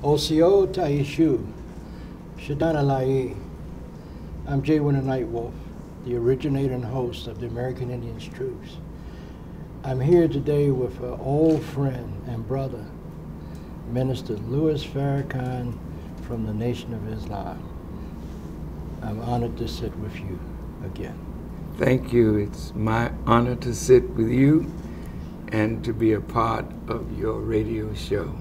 Osio Taishu, Shadana Lai. I'm Jay Winter Nightwolf, the originator and host of the American Indians Truths. I'm here today with an old friend and brother, Minister Louis Farrakhan from the Nation of Islam. I'm honored to sit with you again. Thank you. It's my honor to sit with you and to be a part of your radio show.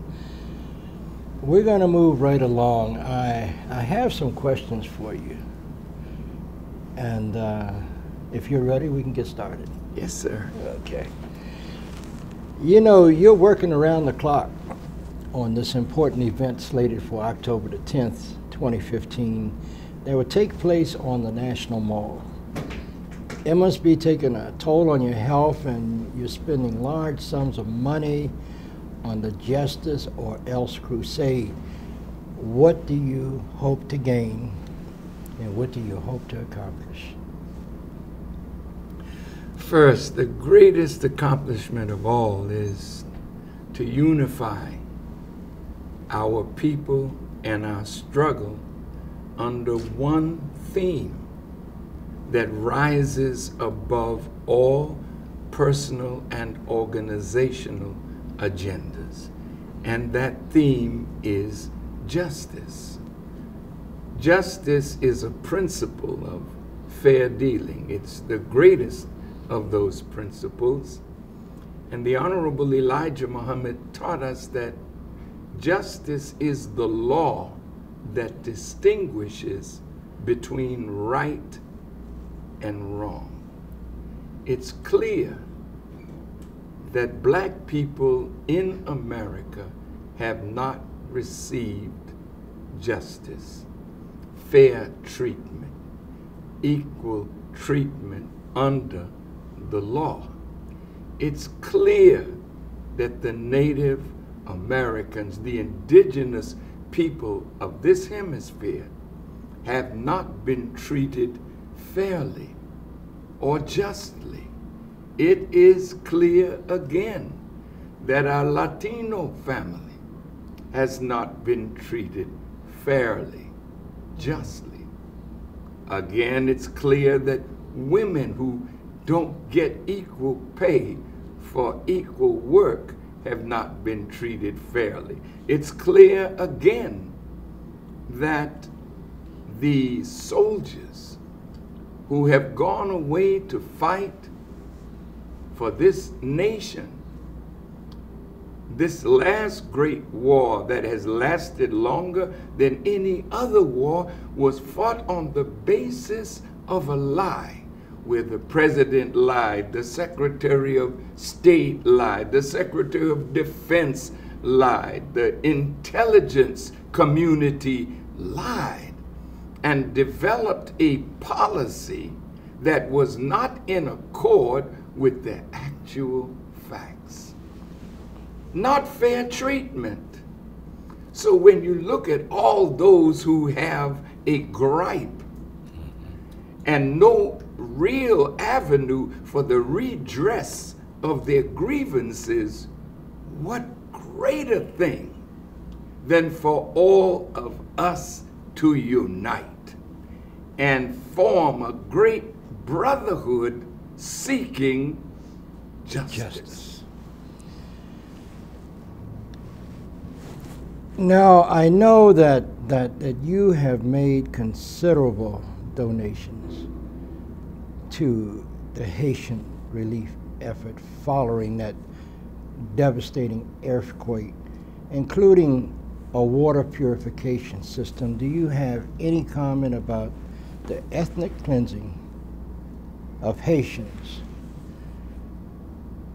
We're going to move right along. I have some questions for you. And if you're ready, we can get started. Yes, sir. Okay. You know, you're working around the clock on this important event slated for October the 10th, 2015, that will take place on the National Mall. It must be taking a toll on your health, and you're spending large sums of money on the Justice or Else crusade. What do you hope to gain, and what do you hope to accomplish? First, the greatest accomplishment of all is to unify our people and our struggle under one theme that rises above all personal and organizational agendas. And that theme is justice. Justice is a principle of fair dealing. It's the greatest of those principles. And the Honorable Elijah Muhammad taught us that justice is the law that distinguishes between right and wrong. It's clear that black people in America have not received justice, fair treatment, equal treatment under the law. It's clear that the Native Americans, the indigenous people of this hemisphere, have not been treated fairly or justly. It is clear again that our Latino family has not been treated fairly, justly. Again, it's clear that women who don't get equal pay for equal work have not been treated fairly. It's clear again that the soldiers who have gone away to fight for this nation, this last great war that has lasted longer than any other war, was fought on the basis of a lie, where the president lied, the Secretary of State lied, the Secretary of Defense lied, the intelligence community lied, and developed a policy that was not in accord with the actual facts. Not fair treatment. So when you look at all those who have a gripe and no real avenue for the redress of their grievances, what greater thing than for all of us to unite and form a great brotherhood seeking justice. Now, I know that you have made considerable donations to the Haitian relief effort following that devastating earthquake, including a water purification system. Do you have any comment about the ethnic cleansing of Haitians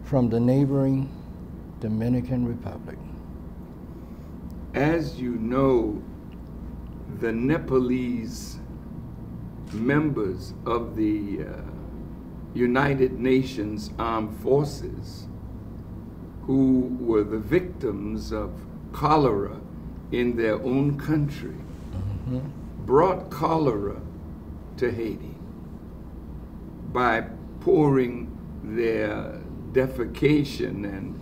from the neighboring Dominican Republic? As you know, the Nepalese members of the United Nations Armed Forces, who were the victims of cholera in their own country, brought cholera to Haiti by pouring their defecation and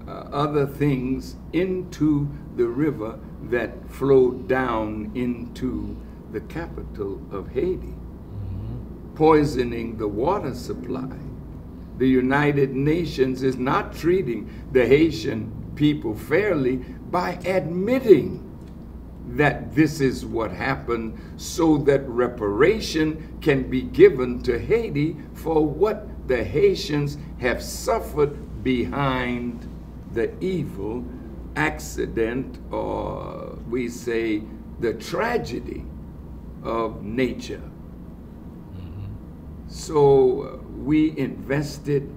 other things into the river that flowed down into the capital of Haiti, poisoning the water supply. The United Nations is not treating the Haitian people fairly by admitting that this is what happened, so that reparation can be given to Haiti for what the Haitians have suffered behind the evil accident, or we say the tragedy of nature. So we invested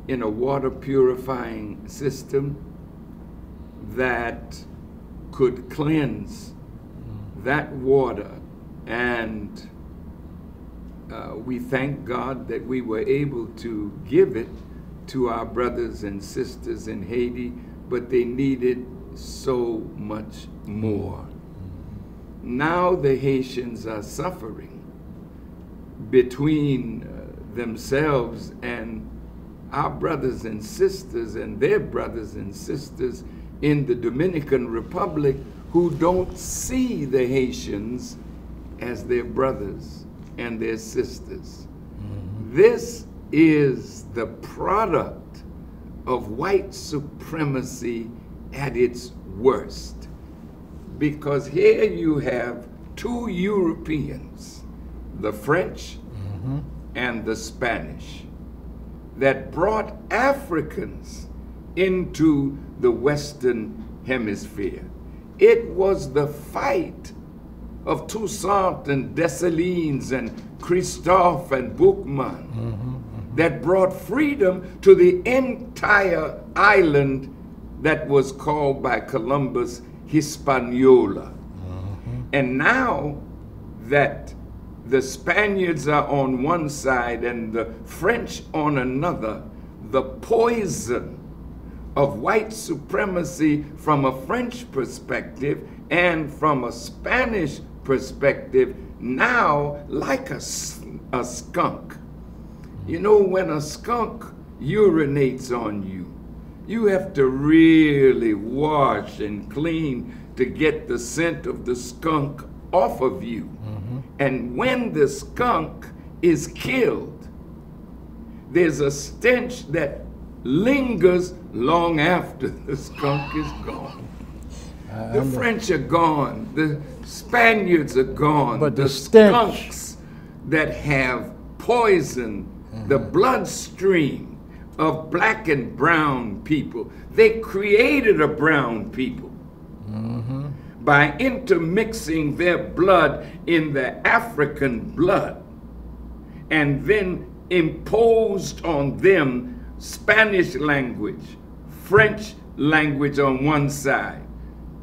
in a water purifying system that could cleanse that water, and we thank God that we were able to give it to our brothers and sisters in Haiti, but they needed so much more. Now the Haitians are suffering between themselves and our brothers and sisters and their brothers and sisters in the Dominican Republic, who don't see the Haitians as their brothers and their sisters. This is the product of white supremacy at its worst. Because here you have two Europeans, the French and the Spanish, that brought Africans into the Western Hemisphere. It was the fight of Toussaint and Dessalines and Christophe and Boukman that brought freedom to the entire island that was called by Columbus Hispaniola. And now that the Spaniards are on one side and the French on another, the poison of white supremacy from a French perspective and from a Spanish perspective, now like a skunk. You know, when a skunk urinates on you, you have to really wash and clean to get the scent of the skunk off of you. And when the skunk is killed, there's a stench that lingers long after the skunk is gone. The French are gone, the Spaniards are gone, but the skunks that have poisoned the bloodstream of black and brown people, they created a brown people by intermixing their blood in the African blood, and then imposed on them Spanish language, French language on one side,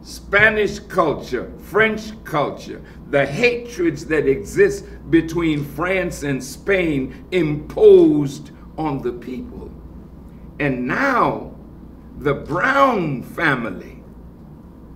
Spanish culture, French culture, the hatreds that exist between France and Spain imposed on the people. And now the Brown family,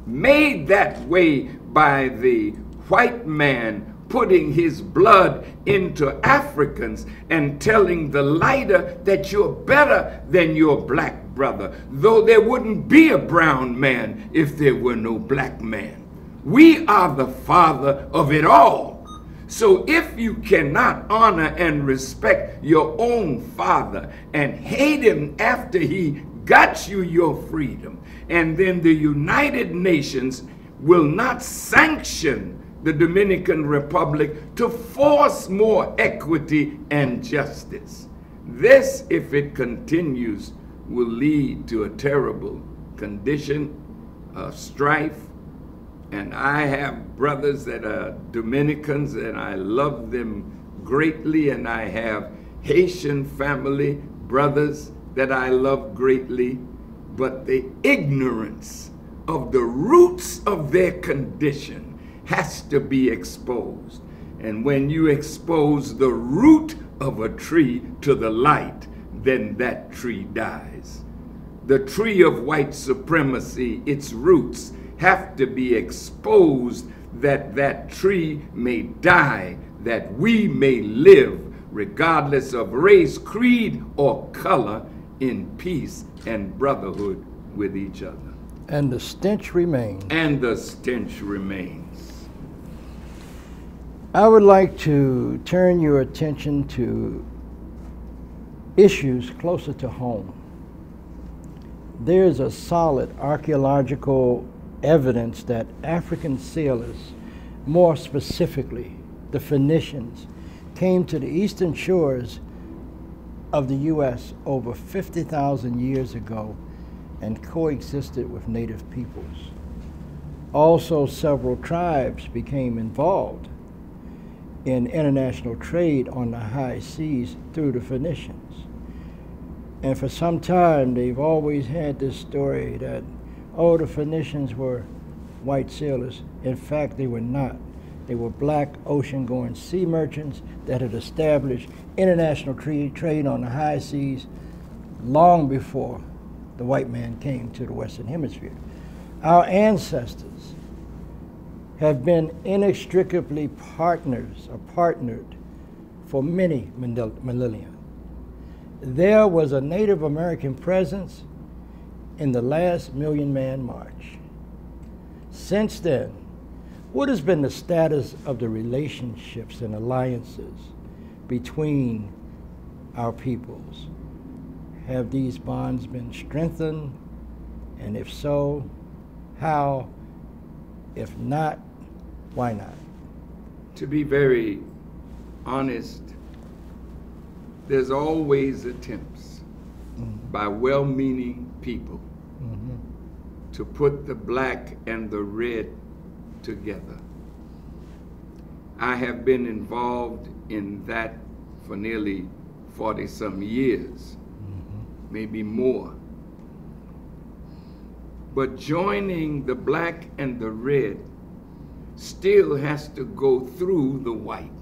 made that way by the white man putting his blood into Africans and telling the lighter that you're better than your black brother, though there wouldn't be a brown man if there were no black man. We are the father of it all. So if you cannot honor and respect your own father and hate him after he got you your freedom, and then the United Nations will not sanction the Dominican Republic to force more equity and justice. This, if it continues, will lead to a terrible condition of strife. And I have brothers that are Dominicans, and I love them greatly, and I have Haitian family brothers that I love greatly, but the ignorance of the roots of their condition has to be exposed. And when you expose the root of a tree to the light, then that tree dies. The tree of white supremacy, its roots have to be exposed, that that tree may die, that we may live regardless of race, creed, or color, in peace and brotherhood with each other. And the stench remains. And the stench remains. I would like to turn your attention to issues closer to home. There's a solid archaeological evidence that African sailors, more specifically the Phoenicians, came to the eastern shores of the U.S. over 50,000 years ago and coexisted with native peoples. Also, several tribes became involved in international trade on the high seas through the Phoenicians. And for some time, they've always had this story that, oh, the Phoenicians were white sailors. In fact, they were not. They were black ocean-going sea merchants that had established international trade on the high seas long before the white man came to the Western Hemisphere. Our ancestors have been inextricably partnered for many millennia. There was a Native American presence in the last Million Man March. Since then, what has been the status of the relationships and alliances between our peoples? Have these bonds been strengthened? And if so, how? If not, why not? To be very honest, there's always attempts by well-meaning people to put the black and the red together. I have been involved in that for nearly 40-some years, maybe more. But joining the black and the red still has to go through the white.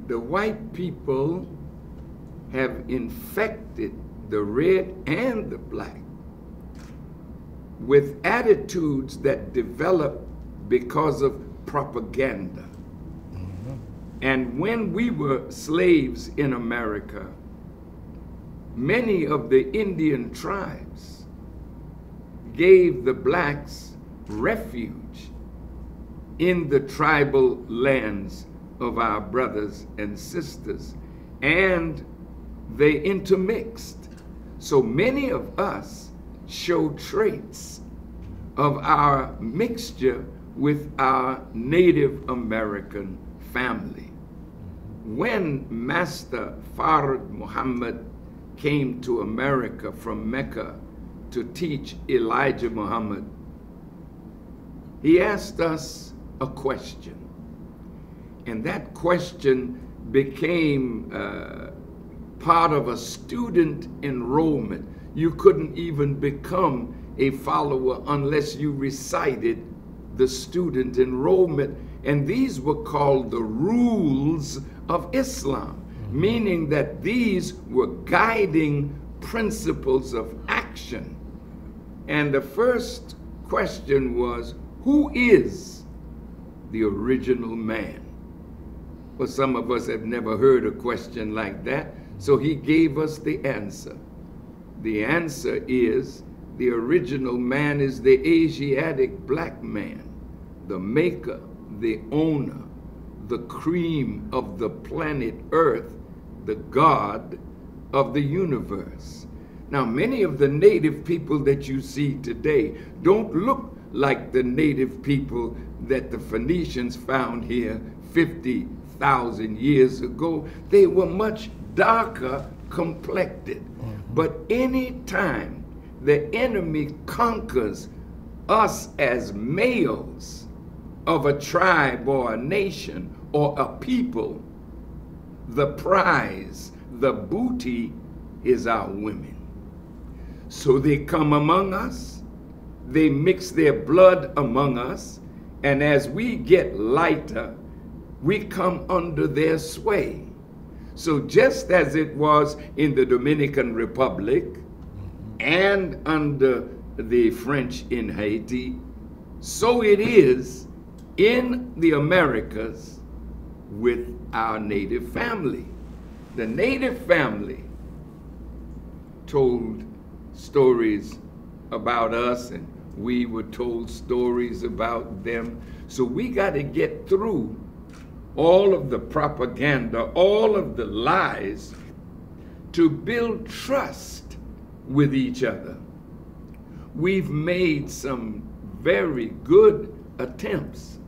The white people have infected the red and the black with attitudes that develop because of propaganda. And when we were slaves in America, many of the Indian tribes gave the blacks refuge in the tribal lands of our brothers and sisters, and they intermixed. So many of us show traits of our mixture with our Native American family. When Master Fard Muhammad came to America from Mecca to teach Elijah Muhammad, he asked us a question. And that question became part of a student enrollment. You couldn't even become a follower unless you recited the student enrollment. And these were called the rules of Islam, meaning that these were guiding principles of action. And the first question was, who is the original man? Well, some of us have never heard a question like that, so he gave us the answer. The answer is, the original man is the Asiatic black man, the maker, the owner, the cream of the planet Earth, the God of the universe. Now, many of the native people that you see today don't look like the native people that the Phoenicians found here 50,000 years ago. They were much darker complected. But any time the enemy conquers us as males of a tribe or a nation or a people, the prize, the booty is our women. So they come among us, they mix their blood among us, and as we get lighter, we come under their sway. So just as it was in the Dominican Republic and under the French in Haiti, so it is in the Americas with our native family. The native family told stories about us, and we were told stories about them. So we got to get through all of the propaganda, all of the lies, to build trust with each other. We've made some very good attempts,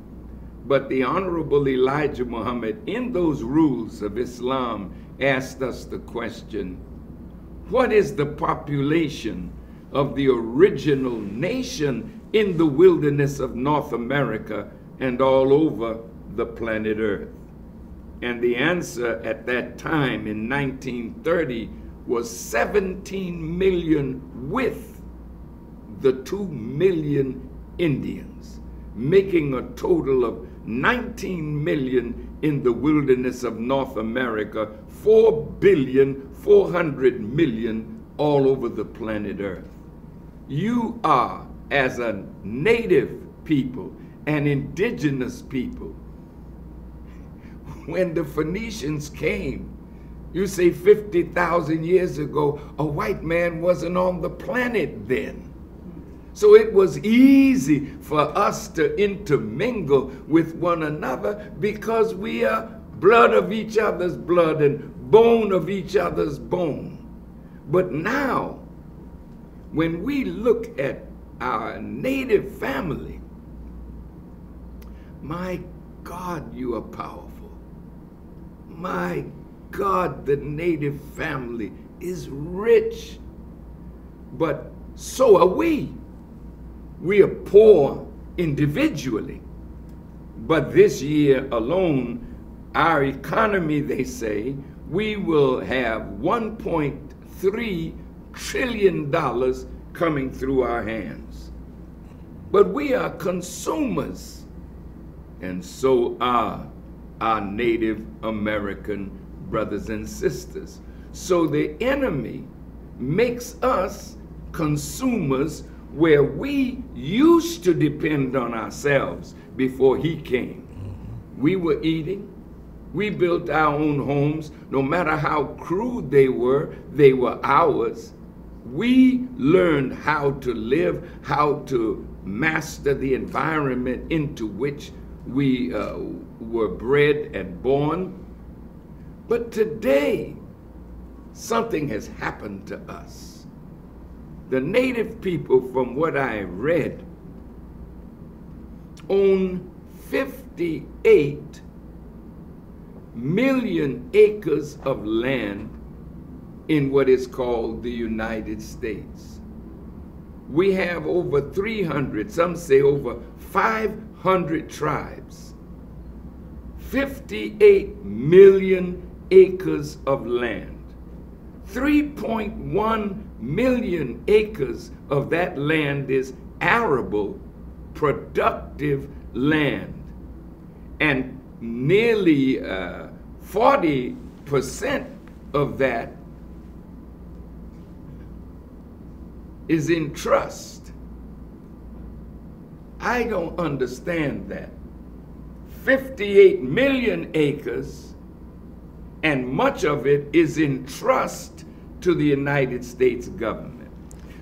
but the Honorable Elijah Muhammad, in those rules of Islam, asked us the question, what is the population of the original nation in the wilderness of North America and all over the planet Earth? And the answer at that time in 1930 was 17 million with the 2 million Indians, making a total of 19 million in the wilderness of North America, 4,400,000,000 all over the planet Earth. You are, as a native people, an indigenous people. When the Phoenicians came, you say 50,000 years ago, a white man wasn't on the planet then. So it was easy for us to intermingle with one another because we are blood of each other's blood and bone of each other's bone. But now, when we look at our native family, my God, you are powerful. My God, the native family is rich, but so are we. We are poor individually, but this year alone, our economy, they say, we will have $1.3 trillion coming through our hands. But we are consumers, and so are our Native American brothers and sisters. So the enemy makes us consumers where we used to depend on ourselves before he came. We were eating, we built our own homes, no matter how crude they were ours. We learned how to live, how to master the environment into which we were bred and born. But today, something has happened to us. The native people, from what I read, own 58 million acres of land in what is called the United States. We have over 300, some say over 500 tribes, 58 million acres of land. 3.1 million acres of that land is arable, productive land. And nearly 40% of that is in trust. I don't understand that. 58 million acres, and much of it is in trust to the United States government.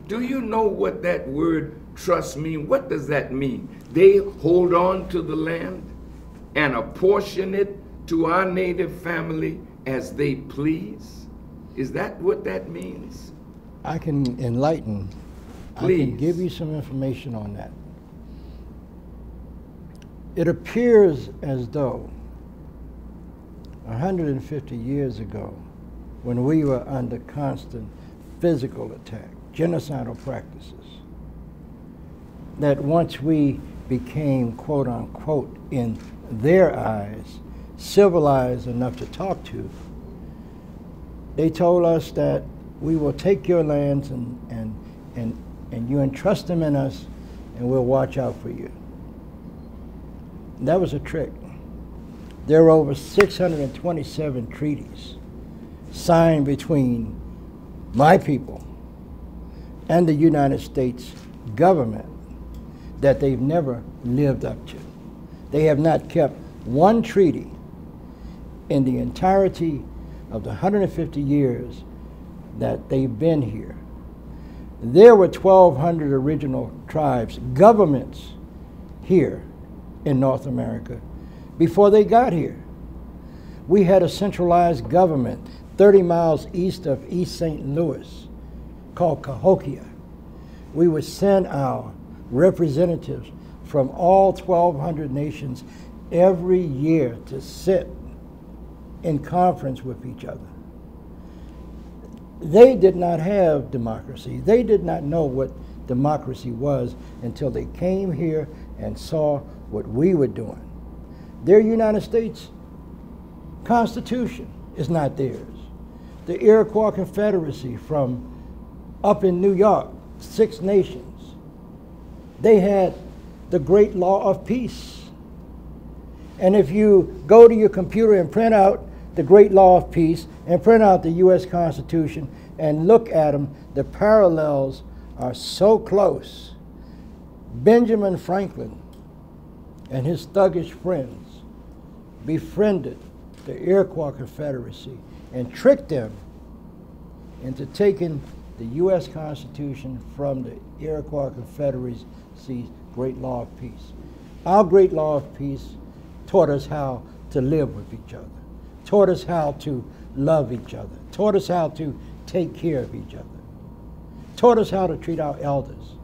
Do you know what that word trust means? What does that mean? They hold on to the land and apportion it to our native family as they please? Is that what that means? I can enlighten. Please. I can give you some information on that. It appears as though 150 years ago, when we were under constant physical attack, genocidal practices, that once we became, quote unquote, in their eyes, civilized enough to talk to, they told us that we will take your lands and you entrust them in us, and we'll watch out for you. And that was a trick. There were over 627 treaties signed between my people and the United States government that they've never lived up to. They have not kept one treaty in the entirety of the 150 years that they've been here. There were 1,200 original tribes, governments here in North America before they got here. We had a centralized government 30 miles east of East St. Louis called Cahokia. We would send our representatives from all 1,200 nations every year to sit in conference with each other. They did not have democracy. They did not know what democracy was until they came here and saw what we were doing. Their United States Constitution is not theirs. The Iroquois Confederacy from up in New York, 6 nations, they had the Great Law of Peace. And if you go to your computer and print out the Great Law of Peace and print out the U.S. Constitution and look at them, the parallels are so close. Benjamin Franklin and his thuggish friends befriended the Iroquois Confederacy and tricked them into taking the U.S. Constitution from the Iroquois Confederacy's Great Law of Peace. Our Great Law of Peace taught us how to live with each other, taught us how to love each other, taught us how to take care of each other, taught us how to treat our elders,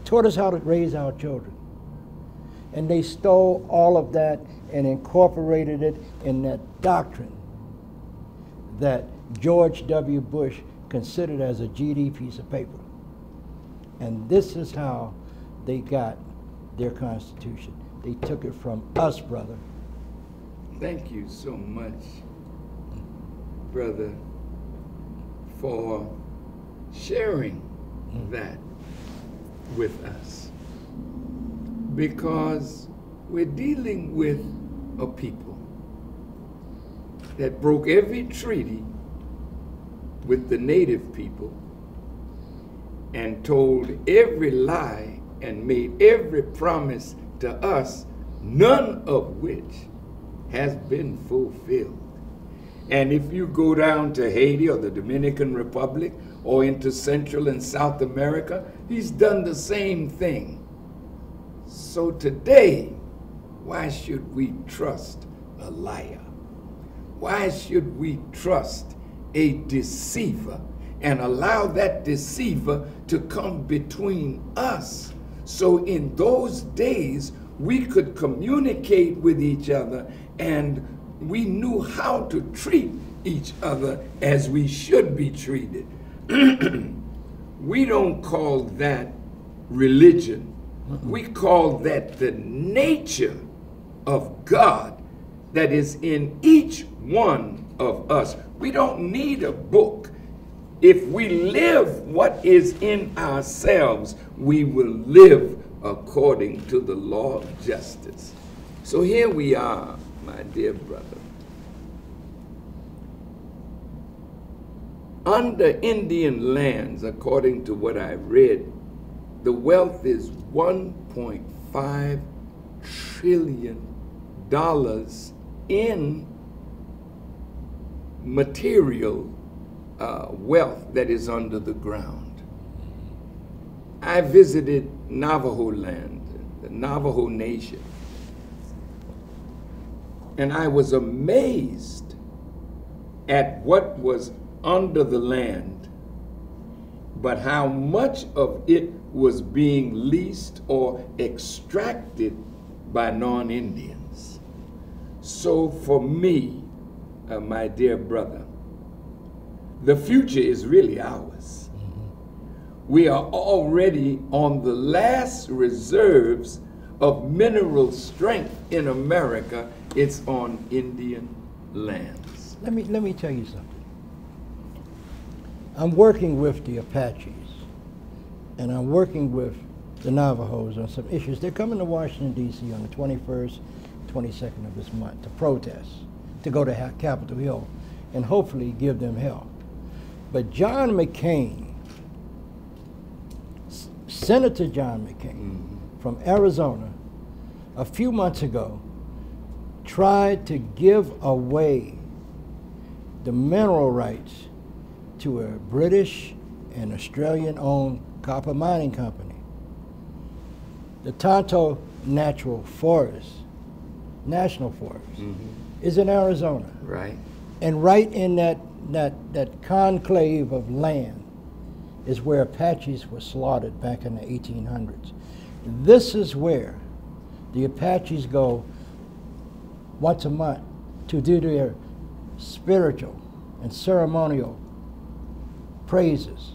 taught us how to raise our children. And they stole all of that and incorporated it in that doctrine that George W. Bush considered as a GD piece of paper. And this is how they got their Constitution. They took it from us, brother. Thank you so much, brother, for sharing that with us. Because we're dealing with a people that broke every treaty with the native people and told every lie and made every promise to us, none of which has been fulfilled. And if you go down to Haiti or the Dominican Republic or into Central and South America, he's done the same thing. So today, why should we trust a liar? Why should we trust a deceiver and allow that deceiver to come between us? So in those days, we could communicate with each other and we knew how to treat each other as we should be treated. We don't call that religion. We call that the nature of God that is in each one of us. We don't need a book. If we live what is in ourselves, we will live according to the law of justice. So here we are, my dear brother. Under Indian lands, according to what I read, the wealth is $1.5 trillion in material wealth that is under the ground. I visited Navajo land, the Navajo Nation, and I was amazed at what was under the land, but how much of it was being leased or extracted by non-Indians. So for me, my dear brother, the future is really ours. We are already on the last reserves of mineral strength in America. It's on Indian lands. Let me tell you something. I'm working with the Apaches, and I'm working with the Navajos on some issues. They're coming to Washington, D.C. on the 21st, 22nd of this month to protest, to go to Capitol Hill, and hopefully give them help. But John McCain, Senator John McCain from Arizona, a few months ago, tried to give away the mineral rights to a British and Australian-owned Copper Mining Company. The Tonto National Forest is in Arizona. Right. And right in that conclave of land is where Apaches were slaughtered back in the 1800s. This is where the Apaches go once a month to do their spiritual and ceremonial praises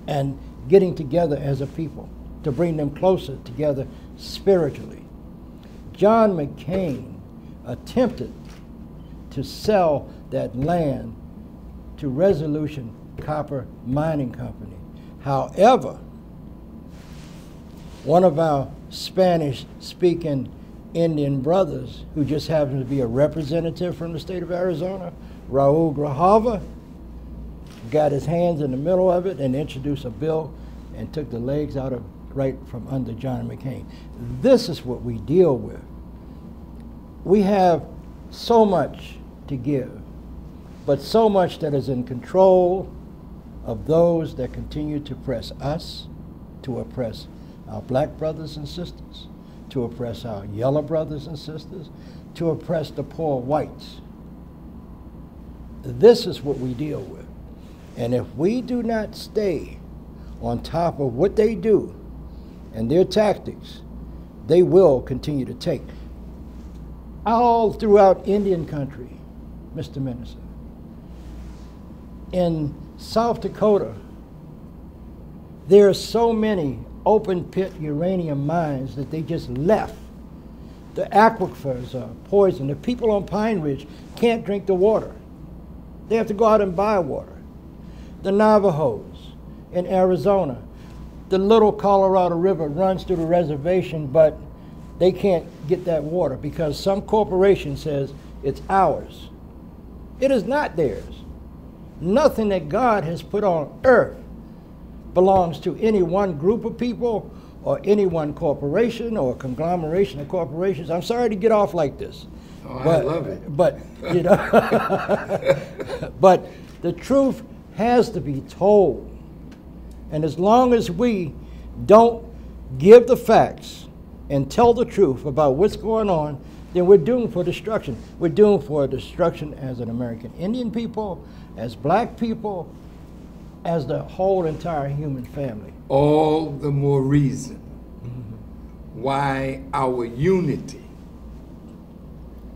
and getting together as a people to bring them closer together spiritually. John McCain attempted to sell that land to Resolution Copper Mining Company. However, one of our Spanish-speaking Indian brothers, who just happens to be a representative from the state of Arizona, Raul Grijalva, got his hands in the middle of it and introduced a bill and took the legs out of right from under John McCain. This is what we deal with. We have so much to give, but so much that is in control of those that continue to oppress us, to oppress our black brothers and sisters, to oppress our yellow brothers and sisters, to oppress the poor whites. This is what we deal with. And if we do not stay on top of what they do and their tactics, they will continue to take. All throughout Indian country, Mr. Minister, in South Dakota, there are so many open pit uranium mines that they just left. The aquifers are poisoned. The people on Pine Ridge can't drink the water. They have to go out and buy water. The Navajos in Arizona, the little Colorado River runs through the reservation, but they can't get that water because some corporation says it's ours. It is not theirs. Nothing that God has put on earth belongs to any one group of people or any one corporation or a conglomeration of corporations. I'm sorry to get off like this. Oh, I love it. But, you know, but the truth has to be told. And as long as we don't give the facts and tell the truth about what's going on, then we're doomed for destruction. We're doomed for destruction as an American Indian people, as black people, as the whole entire human family. All the more reason why our unity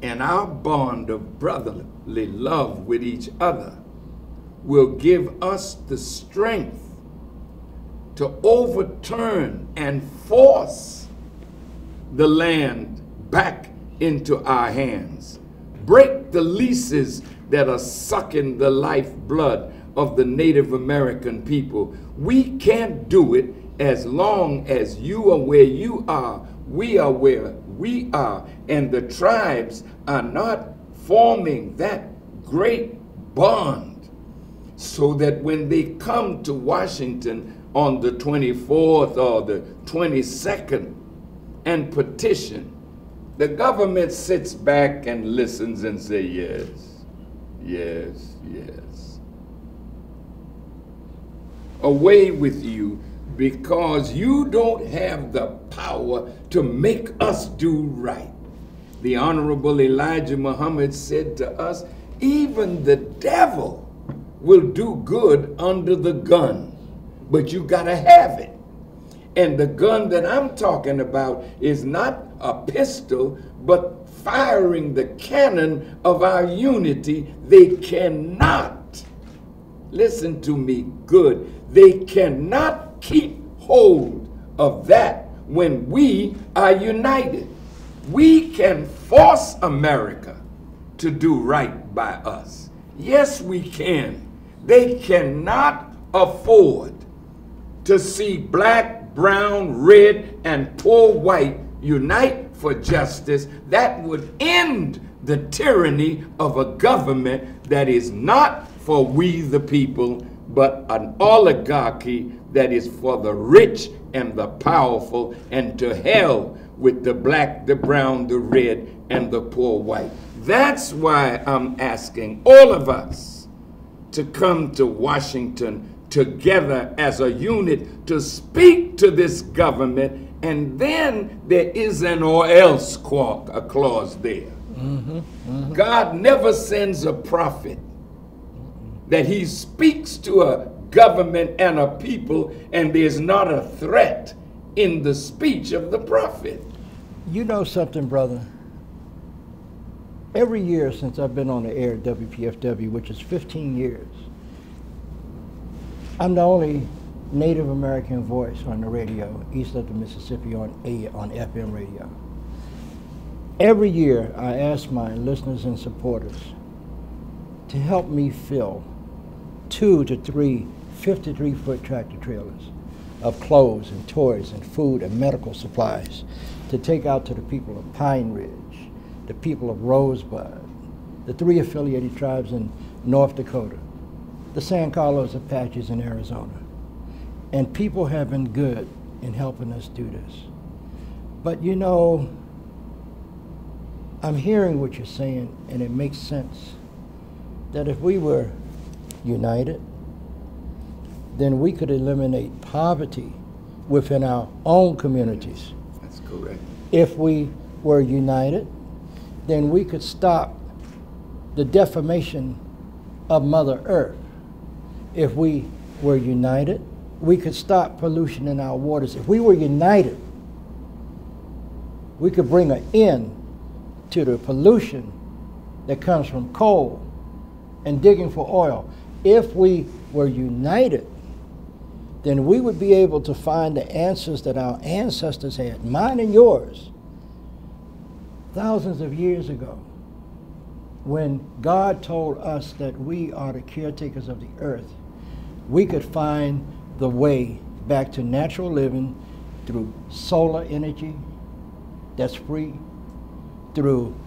and our bond of brotherly love with each other will give us the strength to overturn and force the land back into our hands. Break the leases that are sucking the lifeblood of the Native American people. We can't do it as long as you are where you are, we are where we are, and the tribes are not forming that great bond so that when they come to Washington on the 24th or the 22nd and petition, the government sits back and listens and say, yes, yes, yes. Away with you, because you don't have the power to make us do right. The Honorable Elijah Muhammad said to us, even the devil will do good under the gun, but you gotta have it. And the gun that I'm talking about is not a pistol, but firing the cannon of our unity. They cannot, listen to me good, they cannot keep hold of that when we are united. We can force America to do right by us. Yes, we can. They cannot afford to see black, brown, red, and poor white unite for justice. That would end the tyranny of a government that is not for we the people, but an oligarchy that is for the rich and the powerful, and to hell with the black, the brown, the red, and the poor white. That's why I'm asking all of us to come to Washington together as a unit to speak to this government, and then there is an or else clause there. God never sends a prophet that he speaks to a government and a people and there's not a threat in the speech of the prophet. You know something, brother? Every year since I've been on the air at WPFW, which is 15 years, I'm the only Native American voice on the radio east of the Mississippi on FM radio. Every year I ask my listeners and supporters to help me fill 2 to 3 53-foot tractor trailers of clothes and toys and food and medical supplies to take out to the people of Pine Ridge, the people of Rosebud, the 3 affiliated tribes in North Dakota, the San Carlos Apaches in Arizona. And people have been good in helping us do this. But you know, I'm hearing what you're saying, and it makes sense that if we were united, then we could eliminate poverty within our own communities. That's correct. If we were united, then we could stop the defamation of Mother Earth. If we were united, we could stop pollution in our waters. If we were united, we could bring an end to the pollution that comes from coal and digging for oil. If we were united, then we would be able to find the answers that our ancestors had, mine and yours, thousands of years ago, when God told us that we are the caretakers of the earth. We could find the way back to natural living through solar energy that's free, through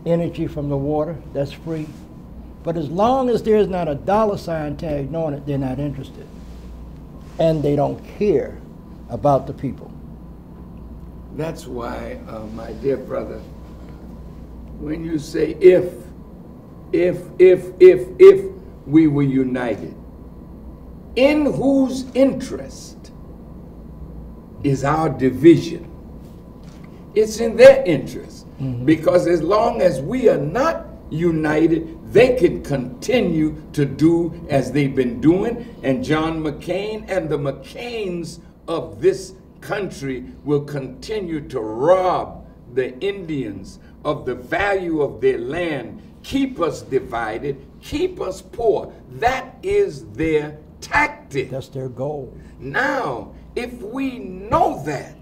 energy from the water that's free. But as long as there's not a $ tag on it, they're not interested. And they don't care about the people. That's why, my dear brother, when you say if we were united, in whose interest is our division? It's in their interest. Because as long as we are not united, they can continue to do as they've been doing, and John McCain and the McCains of this country will continue to rob the Indians of the value of their land, keep us divided, keep us poor. That is their tactic. That's their goal. Now, if we know that,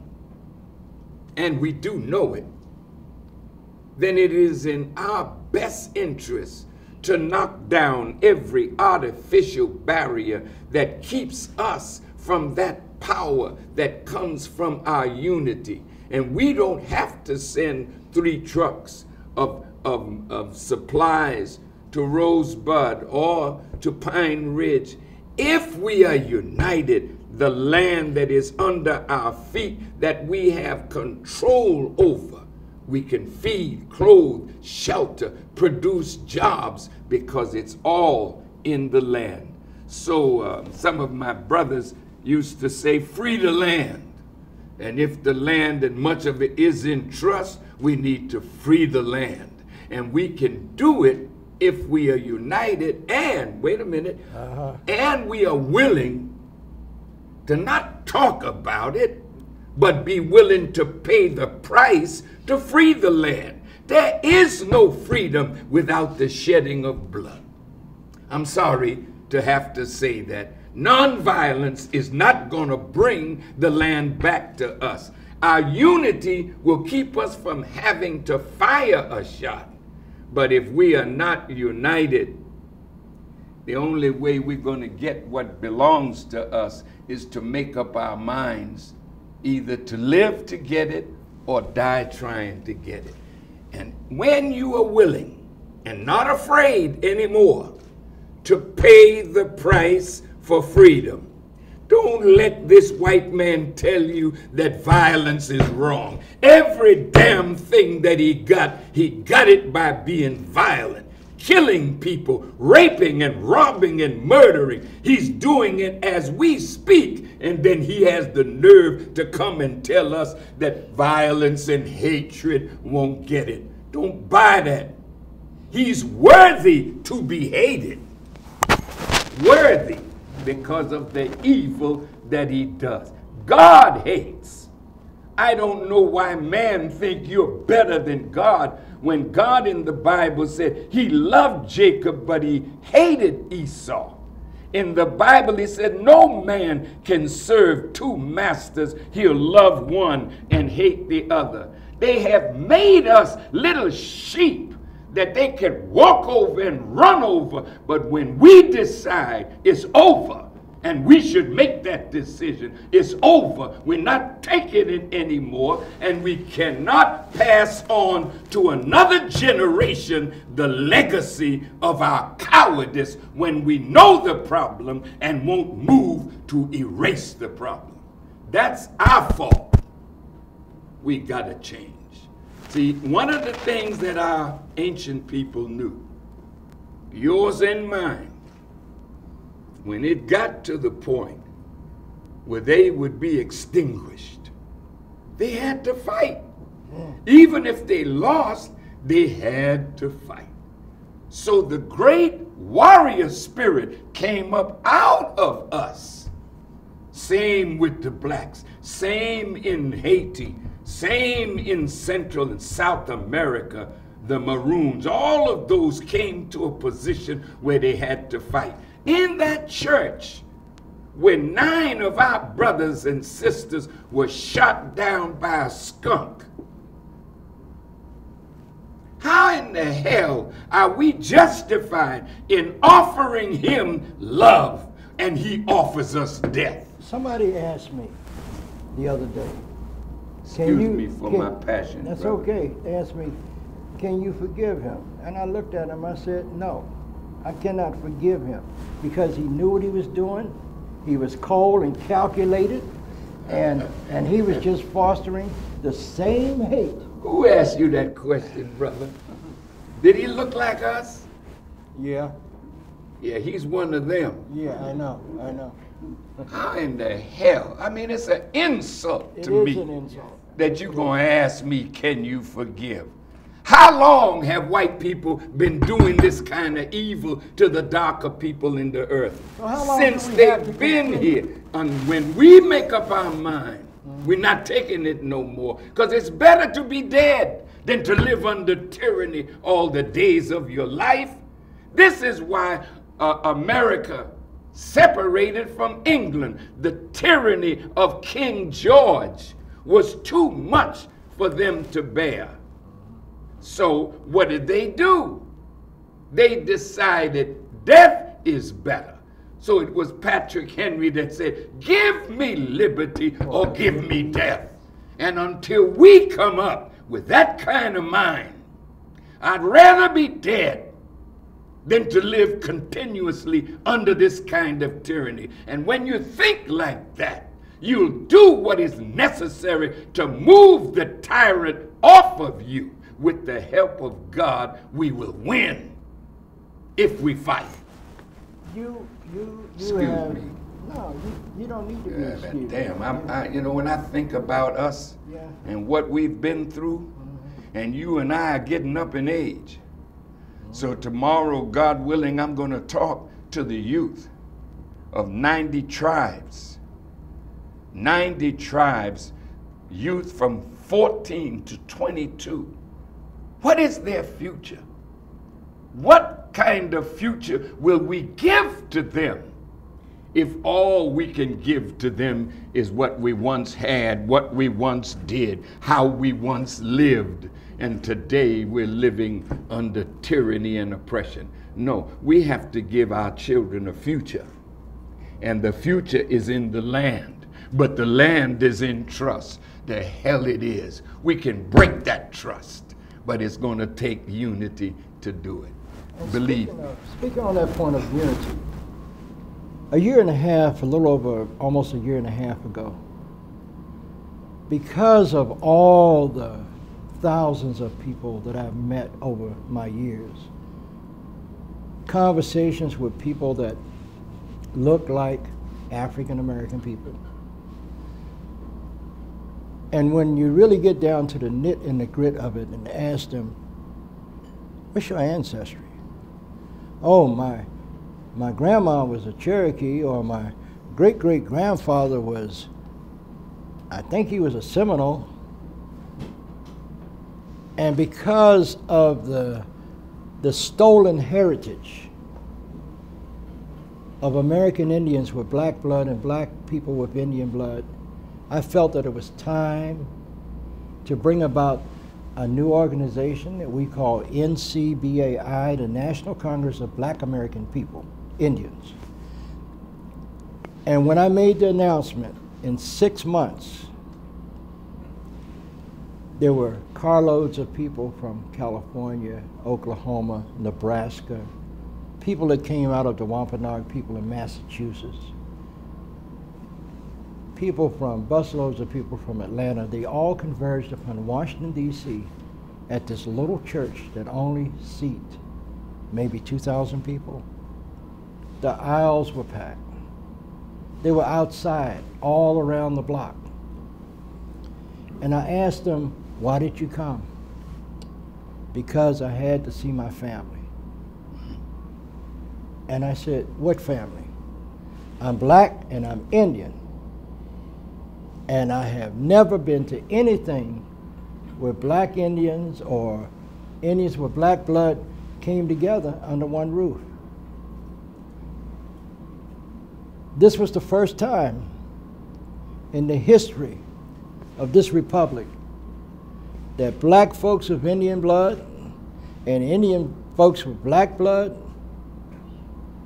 and we do know it, then it is in our best interest to knock down every artificial barrier that keeps us from that power that comes from our unity. And we don't have to send 3 trucks of supplies to Rosebud or to Pine Ridge. If we are united, the land that is under our feet that we have control over, we can feed, clothe, shelter, produce jobs, because it's all in the land. So some of my brothers used to say, free the land. And if the land and much of it is in trust, we need to free the land. And we can do it if we are united and, wait a minute, and we are willing to not talk about it, but be willing to pay the price to free the land. There is no freedom without the shedding of blood. I'm sorry to have to say that. Nonviolence is not going to bring the land back to us. Our unity will keep us from having to fire a shot. But if we are not united, the only way we're going to get what belongs to us is to make up our minds either to live to get it or die trying to get it. And when you are willing and not afraid anymore to pay the price for freedom, don't let this white man tell you that violence is wrong. Every damn thing that he got it by being violent. killing people, raping and robbing and murdering. He's doing it as we speak. And then he has the nerve to come and tell us that violence and hatred won't get it. Don't buy that. He's worthy to be hated. Worthy because of the evil that he does. God hates. I don't know why man think you're better than God when God in the Bible said he loved Jacob, but he hated Esau. In the Bible, he said no man can serve two masters. He'll love one and hate the other. They have made us little sheep that they can walk over and run over. But when we decide it's over, and we should make that decision, it's over. We're not taking it anymore, and we cannot pass on to another generation the legacy of our cowardice when we know the problem and won't move to erase the problem. That's our fault. We got to change. See, one of the things that our ancient people knew, yours and mine, when it got to the point where they would be extinguished, they had to fight. Even if they lost, they had to fight. So the great warrior spirit came up out of us. Same with the blacks, same in Haiti, same in Central and South America, the Maroons. All of those came to a position where they had to fight. In that church, when 9 of our brothers and sisters were shot down by a skunk, how in the hell are we justified in offering him love and he offers us death? Somebody asked me the other day. Excuse me for my passion. That's brother. okay. They asked me, can you forgive him? And I looked at him, I said, no, I cannot forgive him because he knew what he was doing. He was cold and calculated, and he was just fostering the same hate. Who asked you that question, brother? Did he look like us? Yeah. Yeah, he's one of them. Yeah, I know. How in the hell? I mean, it's an insult to me It is an insult. that you're going to ask me, can you forgive? How long have white people been doing this kind of evil to the darker people in the earth? So how long Since do we have to they've been continue? here. And when we make up our mind, we're not taking it no more. Because it's better to be dead than to live under tyranny all the days of your life. This is why America separated from England. The tyranny of King George was too much for them to bear. So what did they do? They decided death is better. So it was Patrick Henry that said, give me liberty or give me death. And until we come up with that kind of mind, I'd rather be dead than to live continuously under this kind of tyranny. And when you think like that, you'll do what is necessary to move the tyrant off of you. With the help of God, we will win if we fight. You Excuse have, me. no, you don't need to be excused. Damn, you know, when I think about us Yeah. and what we've been through, and you and I are getting up in age. So tomorrow, God willing, I'm going to talk to the youth of 90 tribes. 90 tribes, youth from 14 to 22. What is their future? What kind of future will we give to them if all we can give to them is what we once had, what we once did, how we once lived, and today we're living under tyranny and oppression? No, we have to give our children a future, and the future is in the land, but the land is in trust. The hell it is. We can break that trust. But it's going to take unity to do it. And Believe me. Speaking on that point of unity, a year and a half, a little over almost a year and a half ago, because of all the thousands of people that I've met over my years, conversations with people that look like African American people. And when you really get down to the nit and the grit of it and ask them, what's your ancestry? Oh, my grandma was a Cherokee, or my great-great-grandfather was, I think he was a Seminole. And because of the stolen heritage of American Indians with black blood and black people with Indian blood, I felt that it was time to bring about a new organization that we call NCBAI, the National Congress of Black American People, Indians. And when I made the announcement, in 6 months, there were carloads of people from California, Oklahoma, Nebraska, people that came out of the Wampanoag people in Massachusetts, people from busloads of people from Atlanta. They all converged upon Washington, D.C. at this little church that only seat maybe 2,000 people. The aisles were packed. They were outside all around the block. And I asked them, why did you come? Because I had to see my family. And I said, what family? I'm black and I'm Indian. And I have never been to anything where black Indians or Indians with black blood came together under one roof. This was the first time in the history of this republic that black folks with Indian blood and Indian folks with black blood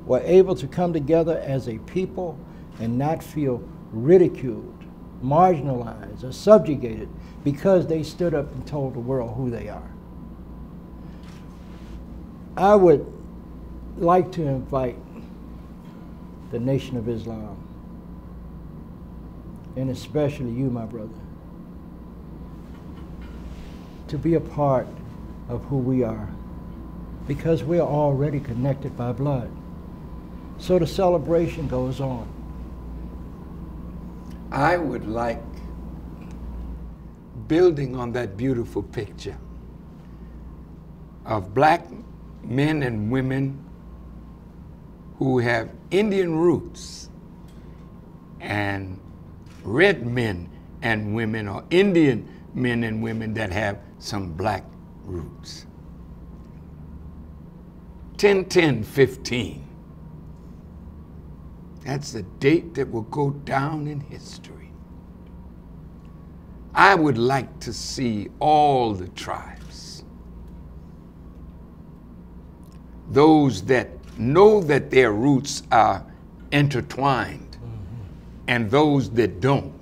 were able to come together as a people and not feel ridiculed, marginalized, or subjugated because they stood up and told the world who they are. I would like to invite the Nation of Islam, and especially you, my brother, to be a part of who we are, because we are already connected by blood. So the celebration goes on. I would like, building on that beautiful picture of black men and women who have Indian roots, and red men and women, or Indian men and women that have some black roots. 10/10/15. That's the date that will go down in history. I would like to see all the tribes, those that know that their roots are intertwined, and those that don't.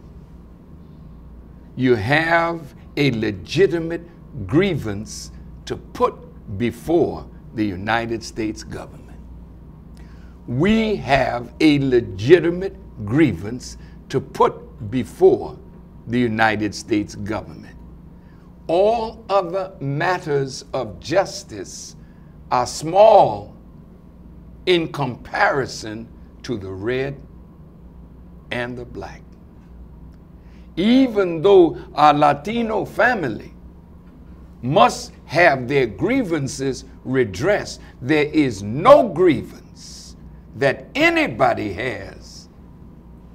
You have a legitimate grievance to put before the United States government. We have a legitimate grievance to put before the United States government. All other matters of justice are small in comparison to the red and the black. Even though our Latino family must have their grievances redressed, there is no grievance that anybody has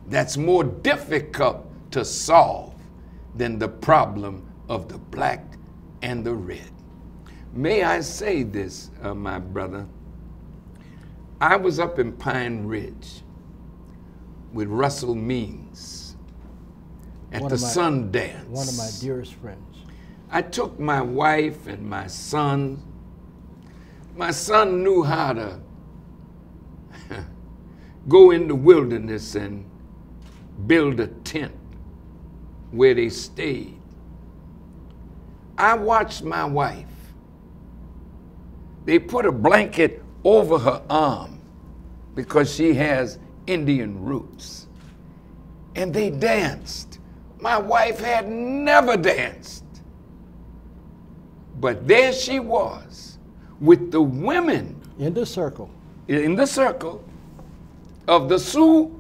that's more difficult to solve than the problem of the black and the red. May I say this, my brother? I was up in Pine Ridge with Russell Means at the Sundance. One of my dearest friends. I took my wife and my son. My son knew how to go in the wilderness and build a tent where they stayed. I watched my wife. They put a blanket over her arm because she has Indian roots. And they danced. My wife had never danced. But there she was with the women in the circle. in the circle of the Sioux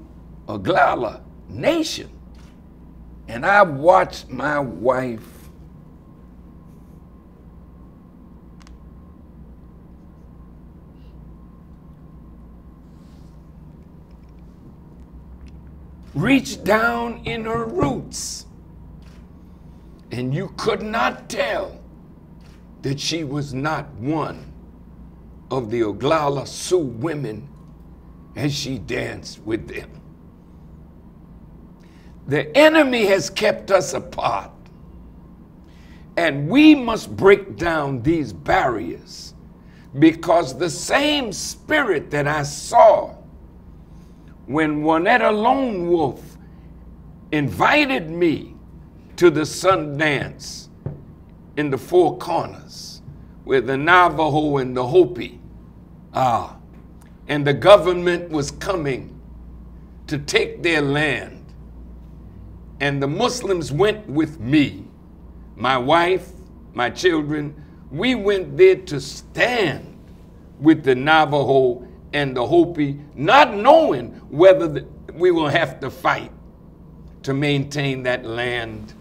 Oglala Nation. And I watched my wife reach down in her roots, and you could not tell that she was not one of the Oglala Sioux women as she danced with them. The enemy has kept us apart, and we must break down these barriers, because the same spirit that I saw when Juanetta Lone Wolf invited me to the Sundance in the Four Corners, where the Navajo and the Hopi are, and the government was coming to take their land, and the Muslims went with me, my wife, my children. We went there to stand with the Navajo and the Hopi, not knowing whether we will have to fight to maintain that land.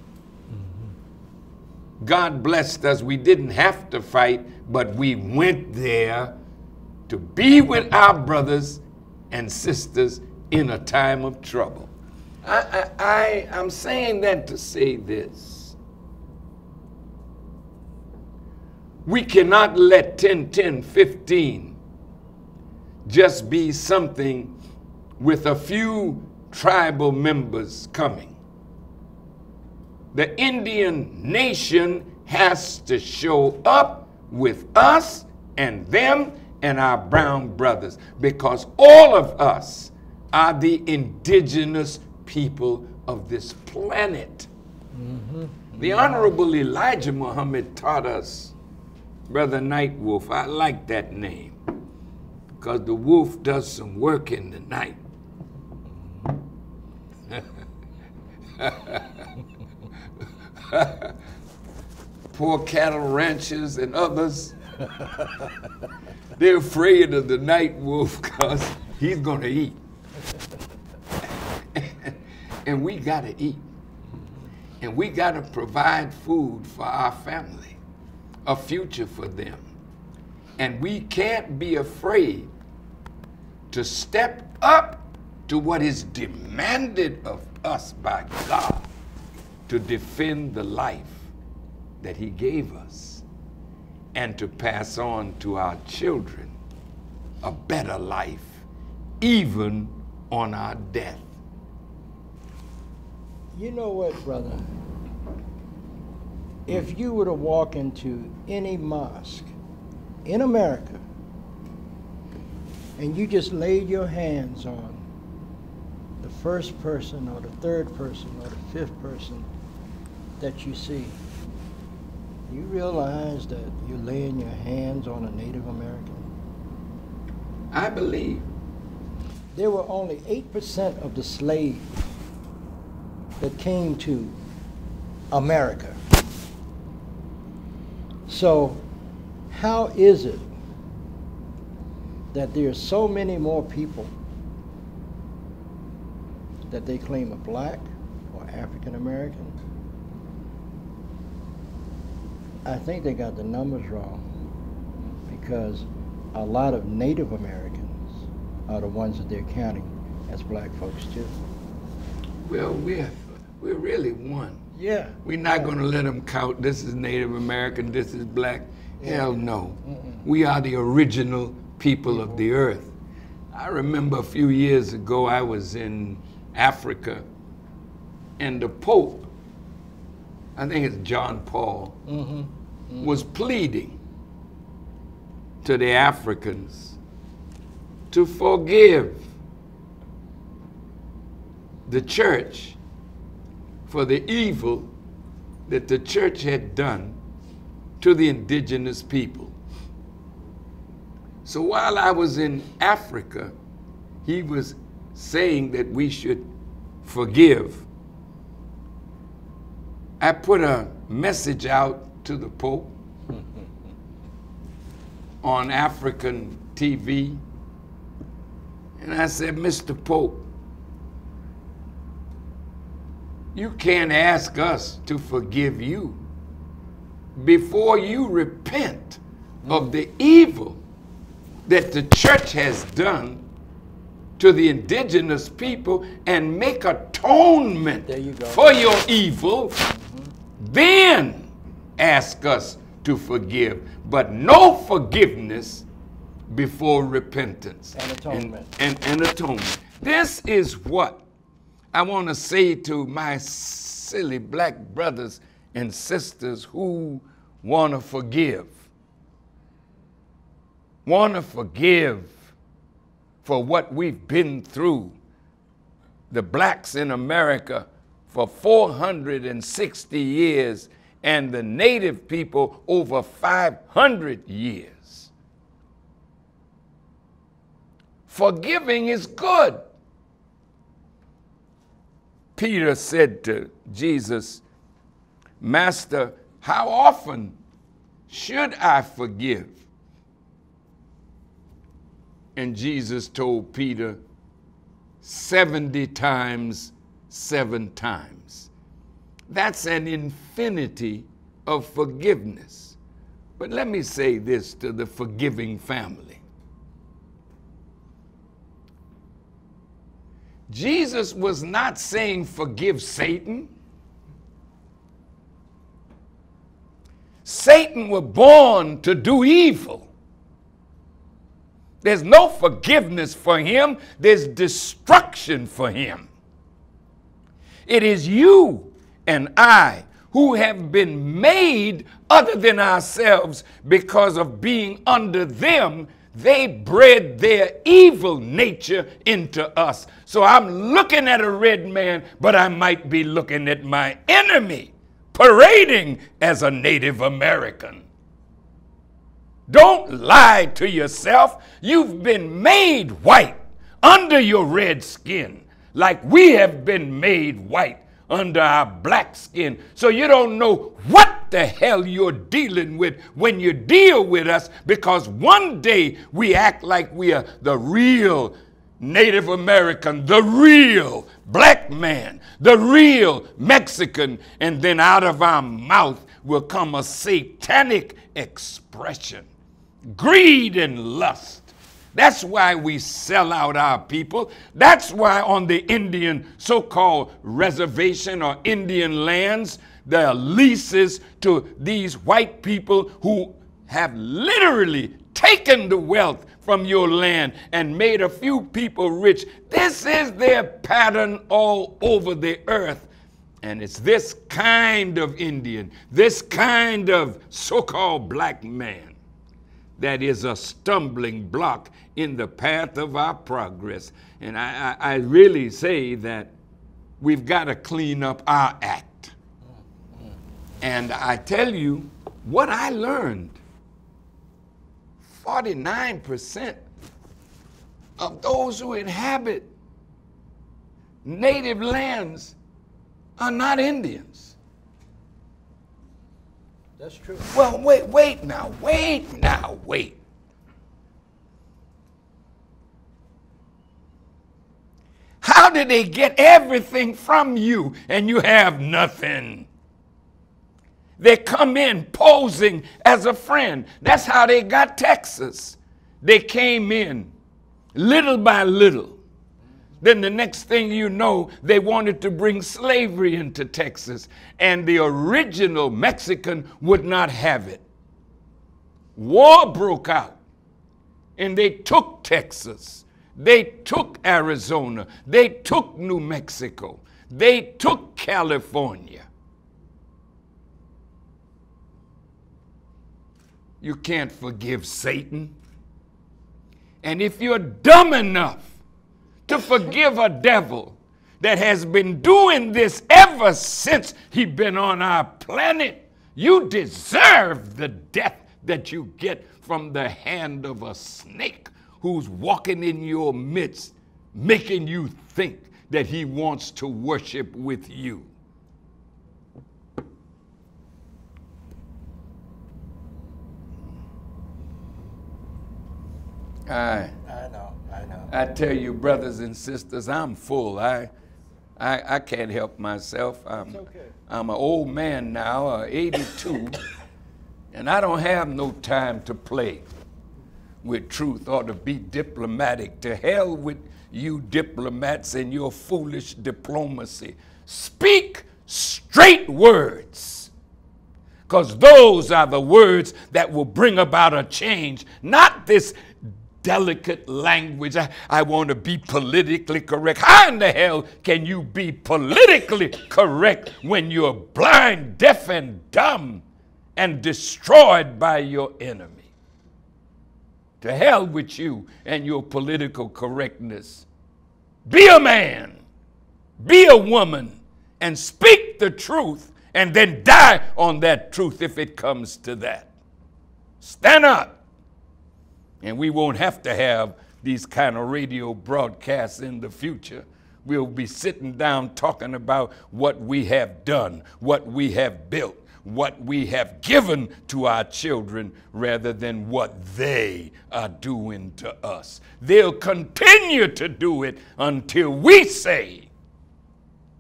God blessed us. We didn't have to fight, but we went there to be with our brothers and sisters in a time of trouble. I'm saying that to say this. We cannot let 10-10-15 just be something with a few tribal members coming. The Indian nation has to show up with us and them and our brown brothers, because all of us are the indigenous people of this planet. The Honorable Elijah Muhammad taught us, Brother Nightwolf, I like that name, because the wolf does some work in the night. Poor cattle ranchers and others, they're afraid of the night wolf because he's gonna eat. And we gotta eat. And we gotta provide food for our family, a future for them. And we can't be afraid to step up to what is demanded of us by God, to defend the life that He gave us and to pass on to our children a better life, even on our death. You know what, brother? If you were to walk into any mosque in America and you just laid your hands on the first person or the third person or the fifth person that you see, you realize that you're laying your hands on a Native American? I believe there were only 8% of the slaves that came to America. So how is it that there are so many more people that they claim are black or African American? I think they got the numbers wrong, because a lot of Native Americans are the ones that they're counting as black folks too. Well, we're really one. Yeah. We're not going to let them count this is Native American, this is black. Yeah. Hell no. We are the original people of the earth. I remember a few years ago I was in Africa, and the Pope, I think it's John Paul, was pleading to the Africans to forgive the church for the evil that the church had done to the indigenous people. So while I was in Africa, he was saying that we should forgive. I put a message out to the Pope on African TV, And I said, Mr. Pope, you can't ask us to forgive you before you repent of the evil that the church has done to the indigenous people and make atonement for your evil, then ask us to forgive. But no forgiveness before repentance and atonement. And atonement. This is what I want to say to my silly black brothers and sisters who want to forgive. Want to forgive for what we've been through, the blacks in America, for 460 years, and the native people over 500 years. Forgiving is good. Peter said to Jesus, Master, how often should I forgive? And Jesus told Peter, 70 times, 7 times. That's an infinity of forgiveness. But let me say this to the forgiving family. Jesus was not saying forgive Satan. Satan was born to do evil. There's no forgiveness for him. There's destruction for him. It is you and I who have been made other than ourselves because of being under them. They bred their evil nature into us. So I'm looking at a red man, but I might be looking at my enemy parading as a Native American. Don't lie to yourself. You've been made white under your red skin, like we have been made white under our black skin. So you don't know what the hell you're dealing with when you deal with us, because one day we act like we are the real Native American, the real black man, the real Mexican, and then out of our mouth will come a satanic expression. Greed and lust. That's why we sell out our people. That's why on the Indian so-called reservation or Indian lands, there are leases to these white people who have literally taken the wealth from your land and made a few people rich. This is their pattern all over the earth. And it's this kind of Indian, this kind of so-called black man that is a stumbling block in the path of our progress. And I really say that we've got to clean up our act. And I tell you what I learned, 49% of those who inhabit native lands are not Indians. That's true. Well, wait now. How did they get everything from you and you have nothing? They come in posing as a friend. That's how they got Texas. They came in little by little. Then the next thing you know, they wanted to bring slavery into Texas, and the original Mexican would not have it. War broke out, and they took Texas. They took Arizona. They took New Mexico. They took California. You can't forgive Satan. And if you're dumb enough to forgive a devil that has been doing this ever since he's been on our planet, you deserve the death that you get from the hand of a snake who's walking in your midst, making you think that he wants to worship with you. I know. I know. I tell you, brothers and sisters, I'm full. I can't help myself. It's okay. I'm an old man now, 82, and I don't have no time to play with truth or to be diplomatic. To hell with you diplomats and your foolish diplomacy. Speak straight words, because those are the words that will bring about a change, not this delicate language. I want to be politically correct. How in the hell can you be politically correct when you're blind, deaf, and dumb and destroyed by your enemy? To hell with you and your political correctness. Be a man, be a woman, and speak the truth, and then die on that truth if it comes to that. Stand up. And we won't have to have these kind of radio broadcasts in the future. We'll be sitting down talking about what we have done, what we have built, what we have given to our children rather than what they are doing to us. They'll continue to do it until we say,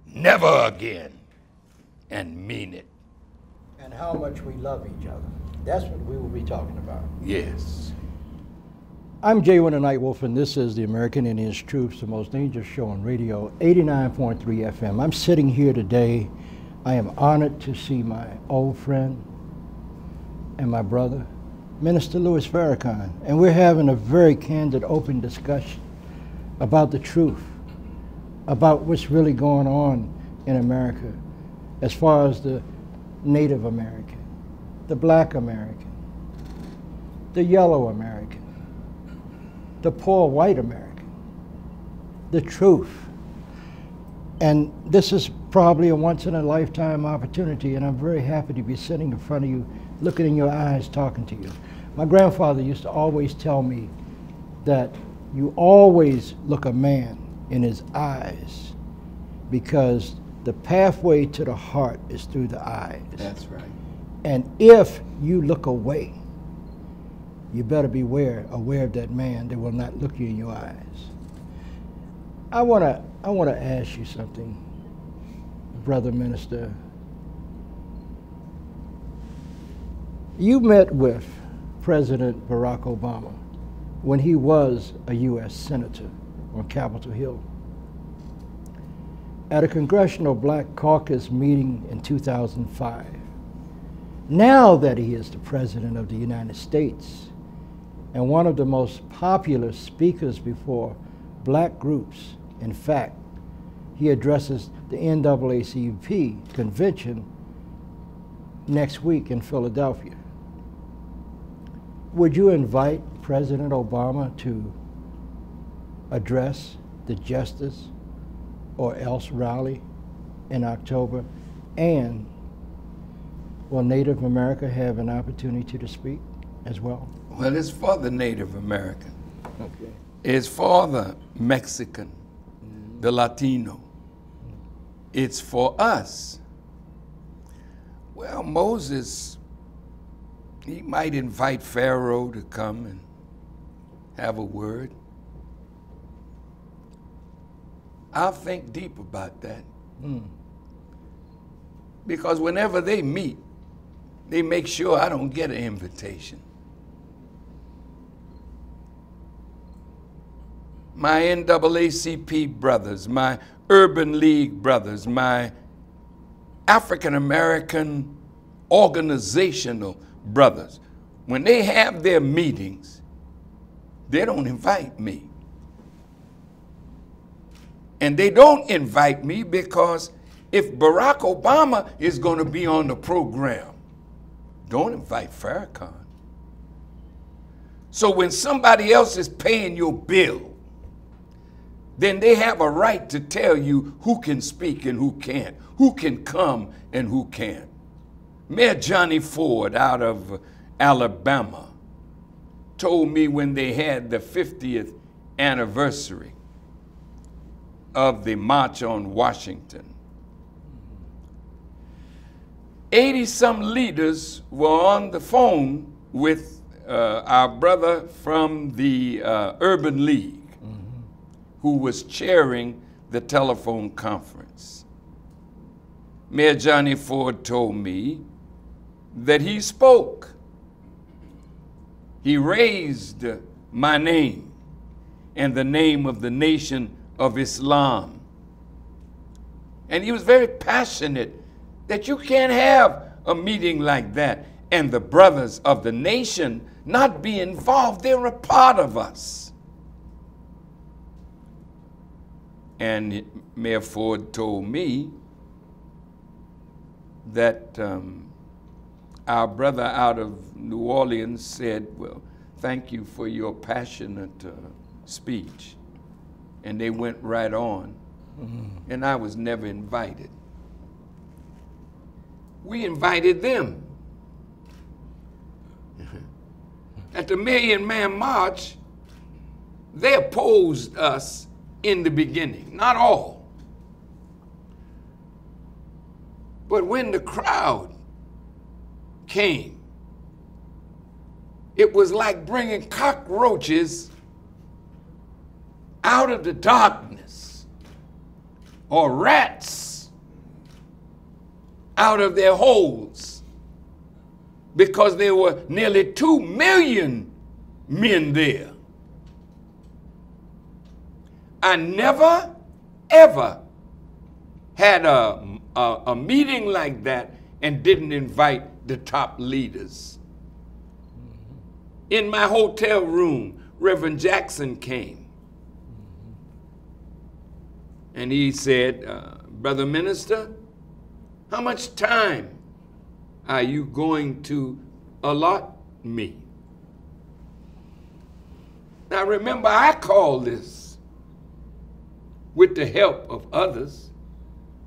never again, and mean it. And how much we love each other. That's what we will be talking about. Yes. I'm Jay Winter Nightwolf, and this is the American Indians Truth, the most dangerous show on radio, 89.3 FM. I'm sitting here today. I am honored to see my old friend and my brother, Minister Louis Farrakhan, and we're having a very candid, open discussion about the truth, about what's really going on in America as far as the Native American, the Black American, the Yellow American, the poor white American, the truth. And this is probably a once-in-a-lifetime opportunity, and I'm very happy to be sitting in front of you, looking in your eyes, talking to you. My grandfather used to always tell me that you always look a man in his eyes, because the pathway to the heart is through the eyes. That's right. And if you look away, you better be aware of that man that will not look you in your eyes. I want to ask you something, Brother Minister. You met with President Barack Obama when he was a U.S. Senator on Capitol Hill. At a Congressional Black Caucus meeting in 2005. Now that he is the President of the United States and one of the most popular speakers before black groups, in fact, he addresses the NAACP convention next week in Philadelphia. Would you invite President Obama to address the Justice or Else rally in October? And will Native America have an opportunity to speak as well? Well, it's for the Native American. Okay. It's for the Mexican, the Latino. It's for us. Well, Moses, he might invite Pharaoh to come and have a word. I'll think deep about that. Because whenever they meet, they make sure I don't get an invitation. My NAACP brothers, my Urban League brothers, my African American organizational brothers, when they have their meetings, they don't invite me. And they don't invite me because if Barack Obama is going to be on the program, don't invite Farrakhan. So when somebody else is paying your bill, then they have a right to tell you who can speak and who can't, who can come and who can't. Mayor Johnny Ford out of Alabama told me when they had the 50th anniversary of the March on Washington, 80-some leaders were on the phone with our brother from the Urban League. Mm-hmm. who was chairing the telephone conference. Mayor Johnny Ford told me that he spoke. He raised my name and the name of the Nation of Islam. And he was very passionate that you can't have a meeting like that and the brothers of the nation not be involved. They're a part of us. And Mayor Ford told me that our brother out of New Orleans said, well, thank you for your passionate speech. And they went right on. And I was never invited. We invited them. At the Million Man March, they opposed us in the beginning, not all. But when the crowd came, it was like bringing cockroaches out of the darkness, or rats out of their holes, because there were nearly 2 million men there. I never, ever had a meeting like that and didn't invite the top leaders. In my hotel room, Reverend Jackson came. And he said, Brother Minister, how much time are you going to allot me? Now remember, I called this with the help of others,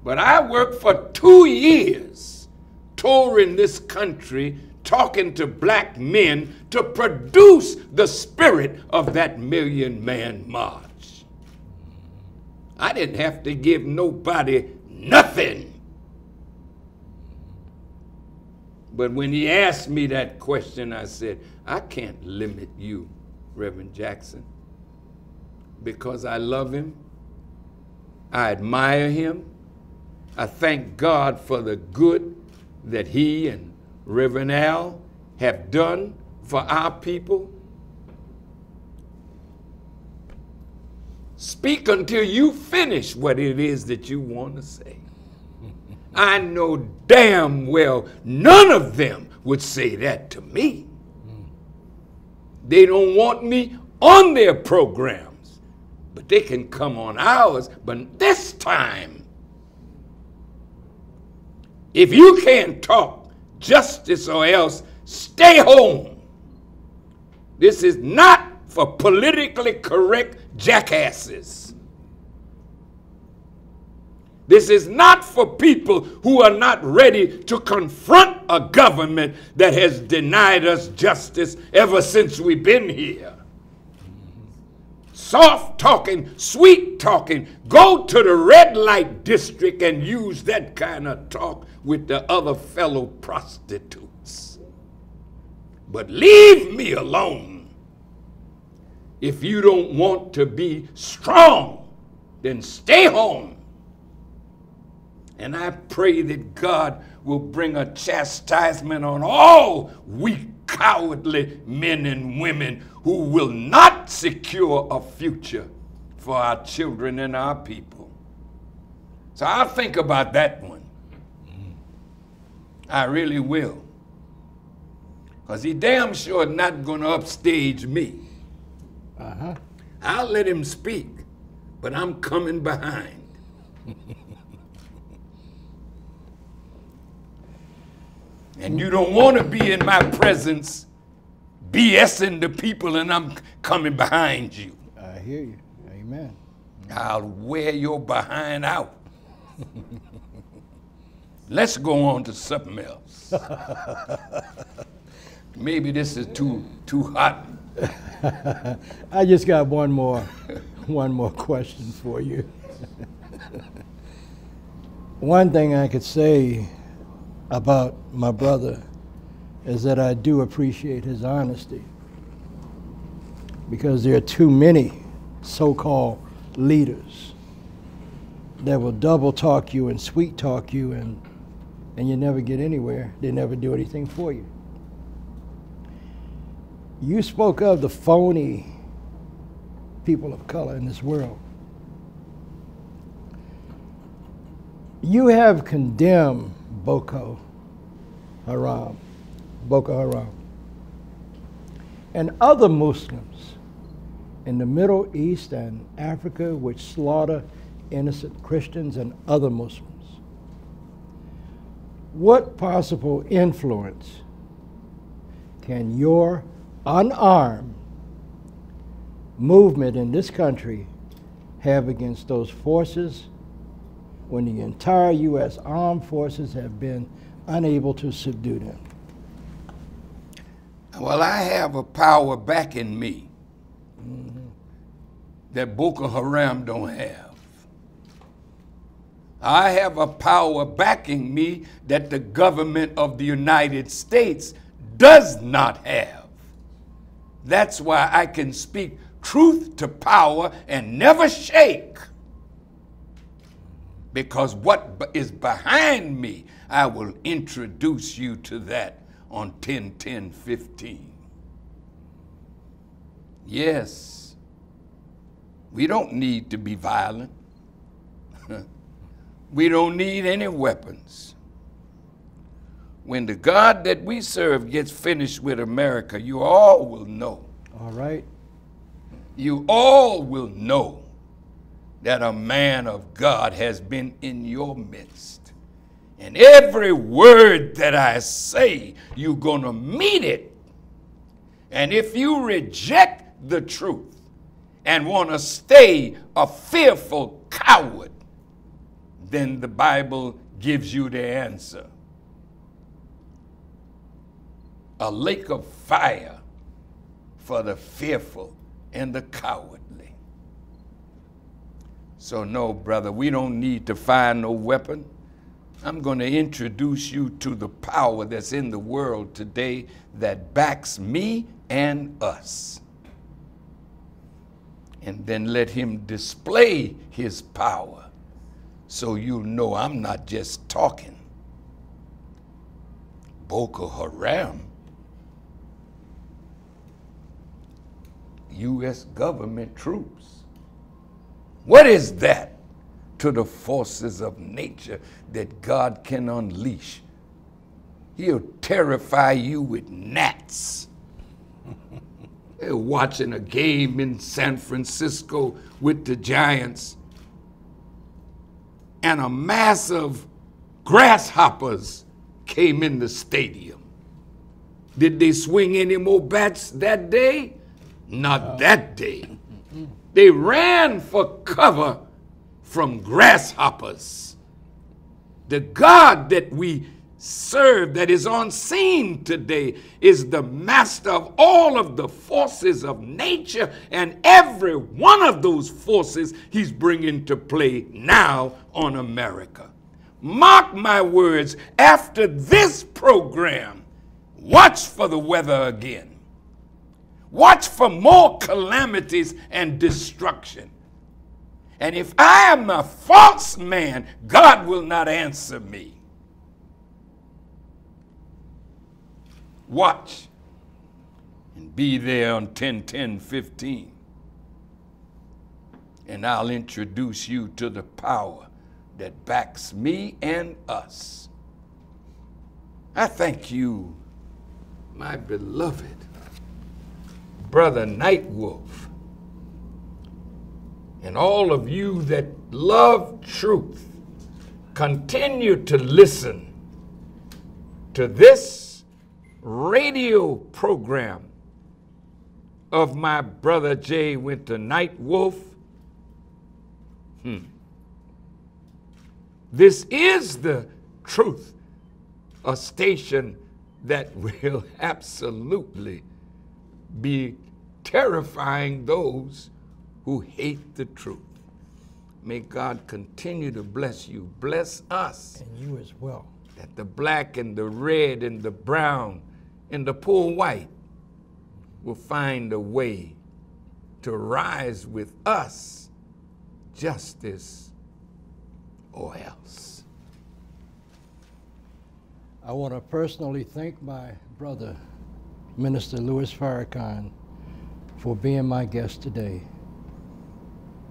but I worked for 2 years touring this country, talking to black men to produce the spirit of that Million Man March. I didn't have to give nobody nothing. But when he asked me that question, I said, I can't limit you, Reverend Jackson, because I love him, I admire him, I thank God for the good that he and Reverend Al have done for our people. Speak until you finish what it is that you want to say. I know damn well none of them would say that to me. They don't want me on their programs, but they can come on ours. But this time, if you can't talk justice or else, stay home. This is not for politically correct jackasses. This is not for people who are not ready to confront a government that has denied us justice ever since we've been here. Soft talking, sweet talking, go to the red light district and use that kind of talk with the other fellow prostitutes. But leave me alone. If you don't want to be strong, then stay home. And I pray that God will bring a chastisement on all weak, cowardly men and women who will not secure a future for our children and our people. So I'll think about that one. I really will. Because he damn sure not going to upstage me. I'll let him speak, but I'm coming behind. And you don't want to be in my presence BSing the people and I'm coming behind you. I hear you. Amen. I'll wear your behind out. Let's go on to something else. Maybe this is too hot. I just got one more question for you. One thing I could say about my brother is that I do appreciate his honesty, because there are too many so-called leaders that will double talk you and sweet talk you, and you never get anywhere. They never do anything for you. You spoke of the phony people of color in this world. You have condemned Boko Haram, and other Muslims in the Middle East and Africa which slaughter innocent Christians and other Muslims. What possible influence can your unarmed movement in this country have against those forces when the entire U.S. armed forces have been unable to subdue them? Well, I have a power backing me that Boko Haram don't have. I have a power backing me that the government of the United States does not have. That's why I can speak truth to power and never shake. Because what is behind me, I will introduce you to that on 10-10-15. Yes, we don't need to be violent. We don't need any weapons. When the God that we serve gets finished with America, you all will know. All right. You all will know that a man of God has been in your midst. And every word that I say, you're going to meet it. And if you reject the truth and want to stay a fearful coward, then the Bible gives you the answer. A lake of fire for the fearful and the cowardly. So no, brother, we don't need to find no weapon. I'm going to introduce you to the power that's in the world today that backs me and us. And then let him display his power so you'll know I'm not just talking. Boko Haram, U.S. government troops. What is that to the forces of nature that God can unleash? He'll terrify you with gnats. They're watching a game in San Francisco with the Giants, and a mass of grasshoppers came in the stadium. Did they swing any more bats that day? Not that day. They ran for cover from grasshoppers. The God that we serve, that is on scene today, is the master of all of the forces of nature, and every one of those forces he's bringing to play now on America. Mark my words, after this program, watch for the weather again. Watch for more calamities and destruction. And if I am a false man, God will not answer me. Watch and be there on 10-10-15. And I'll introduce you to the power that backs me and us. I thank you, my beloved brother Nightwolf, and all of you that love truth. Continue to listen to this radio program of my brother J. Winter Nightwolf. This is the truth, a station that will absolutely be terrifying those who hate the truth. May God continue to bless you. Bless us. And you as well. That the black and the red and the brown and the poor white will find a way to rise with us justice or else. I want to personally thank my brother, Minister Louis Farrakhan, for being my guest today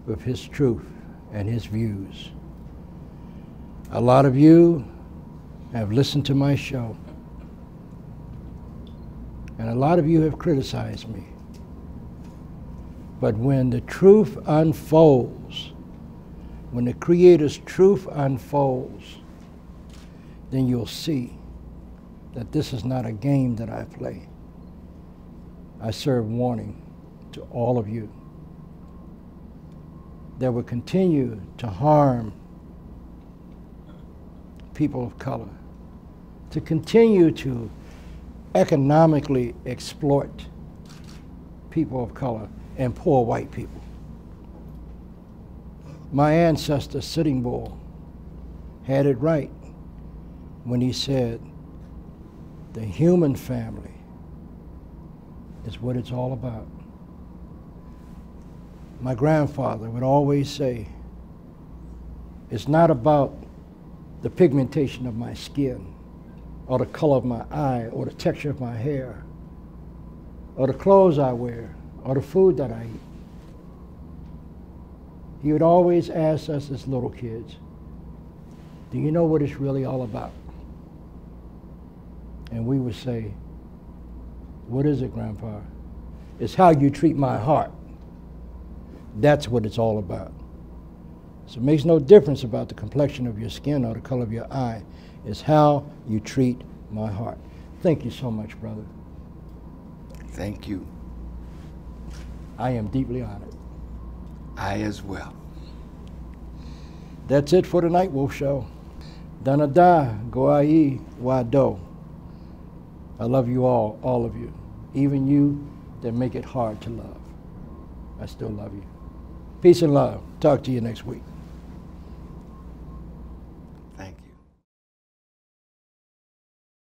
with his truth and his views. A lot of you have listened to my show, and a lot of you have criticized me. But when the truth unfolds, when the Creator's truth unfolds, then you'll see that this is not a game that I play. I serve warning to all of you that will continue to harm people of color, to continue to economically exploit people of color and poor white people. My ancestor, Sitting Bull, had it right when he said, the human family is what it's all about. My grandfather would always say, it's not about the pigmentation of my skin, or the color of my eye, or the texture of my hair, or the clothes I wear, or the food that I eat. He would always ask us as little kids, do you know what it's really all about? And we would say, what is it, Grandpa? It's how you treat my heart. That's what it's all about. So it makes no difference about the complexion of your skin or the color of your eye. It's how you treat my heart. Thank you so much, brother. Thank you. I am deeply honored. I as well. That's it for the Night Wolf Show. Danada, Goai, Wado. I love you all of you, even you that make it hard to love. I still love you. Peace and love. Talk to you next week. Thank you.